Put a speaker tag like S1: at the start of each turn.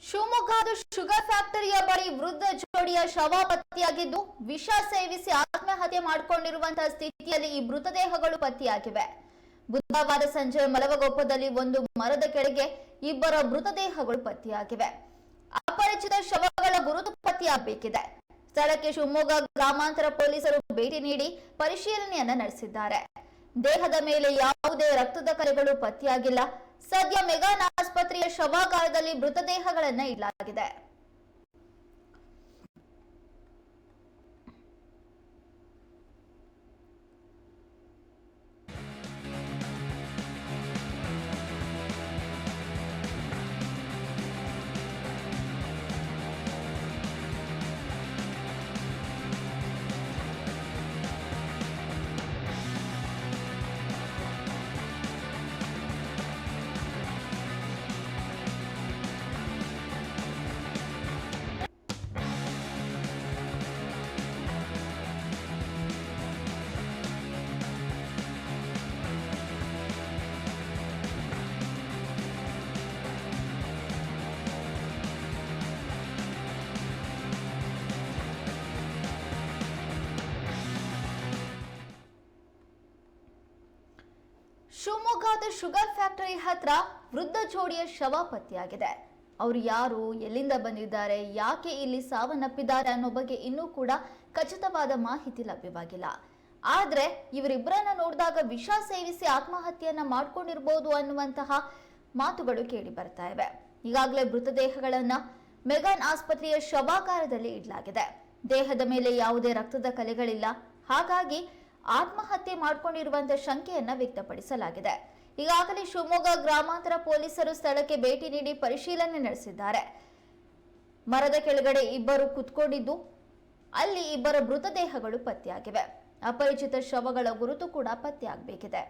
S1: ಶಿವಮೊಗ್ಗದ ಶುಗರ್ ಫ್ಯಾಕ್ಟರಿಯ ಬಳಿ ವೃದ್ಧ ಜೋಡಿಯ ಶವ ಪತ್ತೆಯಾಗಿದ್ದು, ವಿಷ ಸೇವಿಸಿ ಆತ್ಮಹತ್ಯೆ ಮಾಡಿಕೊಂಡಿರುವಂತಹ ಸ್ಥಿತಿಯಲ್ಲಿ ಈ ಮೃತದೇಹಗಳು ಪತ್ತೆಯಾಗಿವೆ. ಬುಧವಾರ ಸಂಜೆ ಮಲವಗೊಪ್ಪದಲ್ಲಿ ಒಂದು ಮರದ ಕೆಳಗೆ ಇಬ್ಬರ ಮೃತದೇಹಗಳು ಪತ್ತೆಯಾಗಿವೆ. ಅಪರಿಚಿತ ಶವಗಳ ಗುರುತು ಪತ್ತೆಯಾಗಬೇಕಿದೆ. ಸ್ಥಳಕ್ಕೆ ಶಿವಮೊಗ್ಗ ಗ್ರಾಮಾಂತರ ಪೊಲೀಸರು ಭೇಟಿ ನೀಡಿ ಪರಿಶೀಲನೆಯನ್ನ ನಡೆಸಿದ್ದಾರೆ. ದೇಹದ ಮೇಲೆ ಯಾವುದೇ ರಕ್ತದ ಕಲೆಗಳು ಪತ್ತೆಯಾಗಿಲ್ಲ. ಸದ್ಯ ಮೆಗಾನ್ ಆಸ್ಪತ್ರೆಯ ಶವಾಗಾರದಲ್ಲಿ ಮೃತದೇಹಗಳನ್ನ ಇಡಲಾಗಿದೆ. ಶಿವಮೊಗ್ಗದ ಶುಗರ್ ಫ್ಯಾಕ್ಟರಿ ಹತ್ರ ವೃದ್ಧ ಜೋಡಿಯ ಶವ ಪತ್ತೆಯಾಗಿದೆ. ಅವರು ಯಾರು, ಎಲ್ಲಿಂದ ಬಂದಿದ್ದಾರೆ, ಯಾಕೆ ಇಲ್ಲಿ ಸಾವನ್ನಪ್ಪಿದ್ದಾರೆ ಅನ್ನೋ ಬಗ್ಗೆ ಇನ್ನೂ ಕೂಡ ಖಚಿತವಾದ ಮಾಹಿತಿ ಲಭ್ಯವಾಗಿಲ್ಲ. ಆದ್ರೆ ಇವರಿಬ್ಬರನ್ನ ನೋಡಿದಾಗ ವಿಷ ಸೇವಿಸಿ ಆತ್ಮಹತ್ಯೆಯನ್ನ ಮಾಡ್ಕೊಂಡಿರ್ಬೋದು ಅನ್ನುವಂತಹ ಮಾತುಗಳು ಕೇಳಿ ಬರ್ತಾ ಇವೆ. ಈಗಾಗಲೇ ಮೃತದೇಹಗಳನ್ನ ಮೆಗಾನ್ ಆಸ್ಪತ್ರೆಯ ಶವಾಗಾರದಲ್ಲಿ ಇಡಲಾಗಿದೆ. ದೇಹದ ಮೇಲೆ ಯಾವುದೇ ರಕ್ತದ ಕಲೆಗಳಿಲ್ಲ. ಹಾಗಾಗಿ ಆತ್ಮಹತ್ಯೆ ಮಾಡಿಕೊಂಡಿರುವಂತಹ ಶಂಕೆಯನ್ನ ವ್ಯಕ್ತಪಡಿಸಲಾಗಿದೆ. ಈಗಾಗಲೇ ಶಿವಮೊಗ್ಗ ಗ್ರಾಮಾಂತರ ಪೊಲೀಸರು ಸ್ಥಳಕ್ಕೆ ಭೇಟಿ ನೀಡಿ ಪರಿಶೀಲನೆ ನಡೆಸಿದ್ದಾರೆ. ಮರದ ಕೆಳಗಡೆ ಇಬ್ಬರು ಕುತ್ಕೊಂಡಿದ್ದು, ಅಲ್ಲಿ ಇಬ್ಬರ ಮೃತದೇಹಗಳು ಪತ್ತೆಯಾಗಿವೆ. ಅಪರಿಚಿತ ಶವಗಳ ಗುರುತು ಕೂಡ ಪತ್ತೆಯಾಗಬೇಕಿದೆ.